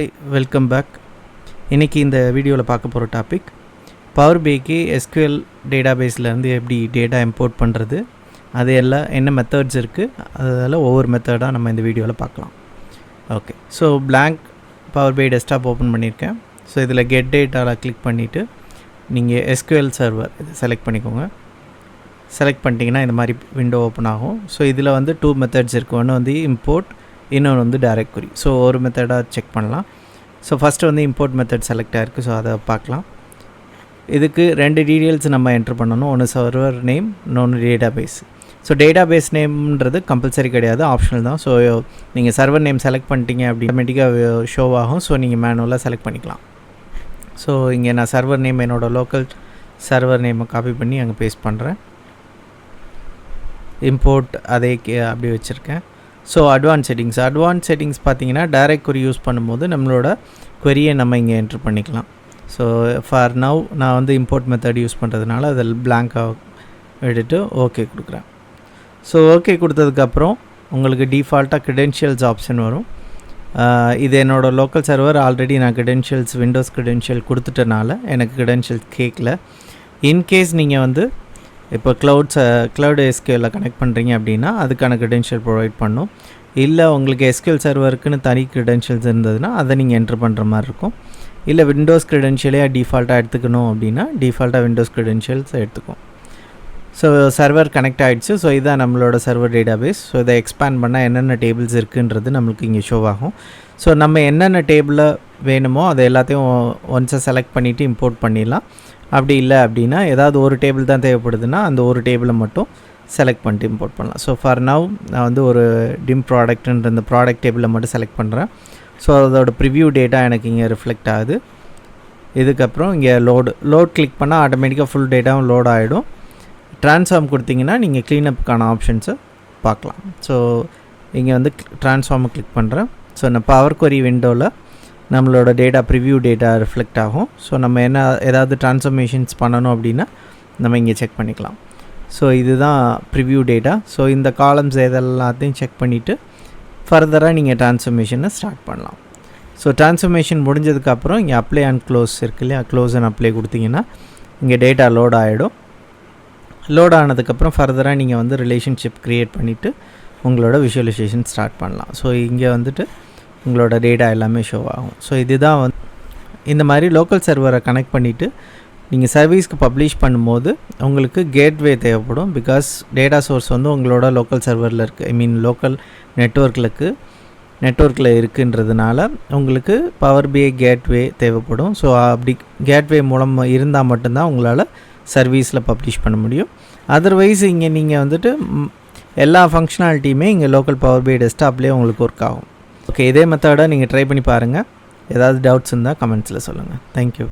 Hi, welcome back. இன்றைக்கி இந்த வீடியோவில் பார்க்க போகிற டாபிக் பவர் பிஐக்கு SQL டேட்டாபேஸ்லேருந்து எப்படி டேட்டா இம்போர்ட் பண்ணுறது, அது எல்லாம் என்ன மெத்தட்ஸ் இருக்குது, அதில் ஒவ்வொரு மெத்தடாக நம்ம இந்த வீடியோவில் பார்க்கலாம். ஓகே, ஸோ blank பவர் பிஐ டெஸ்க்டாப் ஓப்பன் பண்ணியிருக்கேன். ஸோ இதில் கெட் டேட்டாவில் கிளிக் பண்ணிவிட்டு நீங்கள் SQL சர்வர் இது செலக்ட் பண்ணிக்கோங்க. செலக்ட் பண்ணிட்டீங்கன்னா இந்த மாதிரி விண்டோ ஓப்பன் ஆகும். ஸோ இதில் வந்து 2 மெத்தட்ஸ் இருக்குது. ஒன்று வந்து இம்போர்ட், இன்னொன்று வந்து டைரக்ட் query. ஸோ ஒரு மெத்தடாக செக் பண்ணலாம். ஸோ ஃபஸ்ட்டு வந்து இம்போர்ட் மெத்தட் செலக்ட் ஆகிருக்கு. ஸோ அதை பார்க்கலாம். இதுக்கு 2 டீட்டெயில்ஸ் நம்ம என்ட்ரு பண்ணணும். ஒன்று சர்வர் நேம், இன்னொன்று டேட்டாபேஸ். ஸோ டேட்டாபேஸ் நேம்ன்றது கம்பல்சரி கிடையாது, ஆப்ஷனல் தான். ஸோ நீங்கள் சர்வர் நேம் செலக்ட் பண்ணிட்டீங்க அப்படி ஆட்டோமேட்டிக்காக ஷோ ஆகும். ஸோ நீங்கள் மேனுவலாக செலக்ட் பண்ணிக்கலாம். ஸோ இங்கே நான் சர்வர் நேம் என்னோடய லோக்கல் சர்வர் நேமை காப்பி பண்ணி அங்கே பேஸ்ட் பண்ணுறேன். இம்போர்ட் அதே அப்படி வச்சுருக்கேன். ஸோ அட்வான்ஸ் செட்டிங்ஸ் பார்த்தீங்கன்னா டைரக்ட் query யூஸ் பண்ணும்போது நம்மளோட queryயை நம்ம இங்கே என்ட்ரு பண்ணிக்கலாம். ஸோ ஃபார் நவ் நான் வந்து இம்போர்ட் மெத்தட் யூஸ் பண்ணுறதுனால அதில் பிளாங்காக எடுத்து ஓகே கொடுக்குறேன். ஸோ ஓகே கொடுத்ததுக்கப்புறம் உங்களுக்கு டிஃபால்ட்டாக க்ரெடென்ஷியல்ஸ் ஆப்ஷன் வரும். இது என்னோடய லோக்கல் சர்வர். ஆல்ரெடி நான் விண்டோஸ் க்ரெடென்ஷியல் கொடுத்துட்டனால எனக்கு க்ரெடென்ஷியல் கேட்கல. இன்கேஸ் நீங்கள் வந்து இப்போ க்ளவுட் SQL கனெக்ட் பண்ணுறீங்க அப்படின்னா அதுக்கான க்ரெடென்ஷியல் ப்ரொவைட் பண்ணும். இல்லை உங்களுக்கு SQL சர்வருக்குன்னு தனி க்ரெடென்ஷியல்ஸ் இருந்ததுன்னா அதை நீங்கள் என்ட்ரு பண்ணுற மாதிரி இருக்கும். இல்லை விண்டோஸ் க்ரெடென்ஷியலே டிஃபால்ட்டாக எடுத்துக்கணும் அப்படின்னா டிஃபால்ட்டாக விண்டோஸ் க்ரெடென்ஷியல்ஸ் எடுத்துக்கும். ஸோ சர்வர் கனெக்ட் ஆகிடுச்சு. ஸோ இதுதான் நம்மளோட சர்வர் டேட்டாபேஸ். ஸோ இதை எக்ஸ்பேண்ட் பண்ணால் என்னென்ன டேபிள்ஸ் இருக்குன்றது நம்மளுக்கு இங்கே ஷோ ஆகும். ஸோ நம்ம என்னென்ன டேபிளில் வேணுமோ அதை எல்லாத்தையும் ஒன்ஸை செலக்ட் பண்ணிவிட்டு இம்போர்ட் பண்ணிடலாம். அப்படி இல்லை அப்படின்னா ஏதாவது ஒரு டேபிள் தான் தேவைப்படுதுன்னா அந்த ஒரு டேபிளை மட்டும் செலக்ட் பண்ணிட்டு இம்போர்ட் பண்ணலாம். ஸோ ஃபார் நவ் நான் வந்து ஒரு டிம் ப்ராடக்ட்ன்ற இந்த ப்ராடக்ட் டேபிளை மட்டும் செலக்ட் பண்ணுறேன். ஸோ அதோட ப்ரிவ்யூ டேட்டா எனக்கு இங்கே ரிஃப்ளெக்ட் ஆகுது. இதுக்கப்புறம் இங்கே லோட் கிளிக் பண்ணால் ஆட்டோமேட்டிக்காக ஃபுல் டேட்டாவும் லோட் ஆகிடும். ட்ரான்ஸ்ஃபார்ம் கொடுத்தீங்கன்னா நீங்கள் க்ளீனப்புக்கான ஆப்ஷன்ஸை பார்க்கலாம். ஸோ இங்கே வந்து ட்ரான்ஸ்ஃபார்மை கிளிக் பண்ணுறேன். ஸோ நான் பவர் query விண்டோவில் நம்மளோட டேட்டா ப்ரிவ்யூ டேட்டா ரிஃப்ளெக்ட் ஆகும். ஸோ நம்ம ஏதாவது ட்ரான்ஸ்ஃபர்மேஷன்ஸ் பண்ணணும் அப்படின்னா நம்ம இங்கே செக் பண்ணிக்கலாம். ஸோ இதுதான் ப்ரிவ்யூ டேட்டா. ஸோ இந்த காலம்ஸ் இதெல்லாத்தையும் செக் பண்ணிவிட்டு ஃபர்தராக நீங்கள் ட்ரான்ஸ்ஃபர்மேஷனை ஸ்டார்ட் பண்ணலாம். ஸோ ட்ரான்ஸ்ஃபர்மேஷன் முடிஞ்சதுக்கப்புறம் இங்கே அப்ளை அண்ட் க்ளோஸ் இருக்கு இல்லையா, க்ளோஸ் அண்ட் அப்ளை கொடுத்தீங்கன்னா இங்கே டேட்டா லோட் ஆகிடும். லோட் ஆனதுக்கப்புறம் ஃபர்தராக நீங்கள் வந்து ரிலேஷன்ஷிப் க்ரியேட் பண்ணிவிட்டு உங்களோட விஷுவலைசேஷன் ஸ்டார்ட் பண்ணலாம். ஸோ இங்கே வந்துட்டு உங்களோட டேட்டா எல்லாமே ஷோ ஆகும். ஸோ இதுதான் வந்து இந்த மாதிரி லோக்கல் சர்வரை கனெக்ட் பண்ணிவிட்டு நீங்கள் சர்வீஸ்க்கு பப்ளிஷ் பண்ணும்போது உங்களுக்கு கேட்வே தேவைப்படும். பிகாஸ் டேட்டா சோர்ஸ் வந்து உங்களோட லோக்கல் சர்வரில் இருக்குது, லோக்கல் நெட்வொர்க்கில் இருக்குன்றதுனால உங்களுக்கு பவர் பிஐ கேட்வே தேவைப்படும். ஸோ அப்படி கேட்வே மூலம் இருந்தால் மட்டும்தான் உங்களால் சர்வீஸில் பப்ளிஷ் பண்ண முடியும். அதர்வைஸ் இங்கே நீங்கள் வந்துட்டு எல்லா ஃபங்க்ஷனாலிட்டியுமே இங்கே லோக்கல் பவர் பிஐ டெஸ்க்டாப்லேயே உங்களுக்கு ஒர்க் ஆகும். ஓகே, இதே மெத்தடை நீங்கள் ட்ரை பண்ணி பாருங்கள். ஏதாவது டவுட்ஸ் இருந்தால் கமெண்ட்ஸில் சொல்லுங்கள். தேங்க்யூ.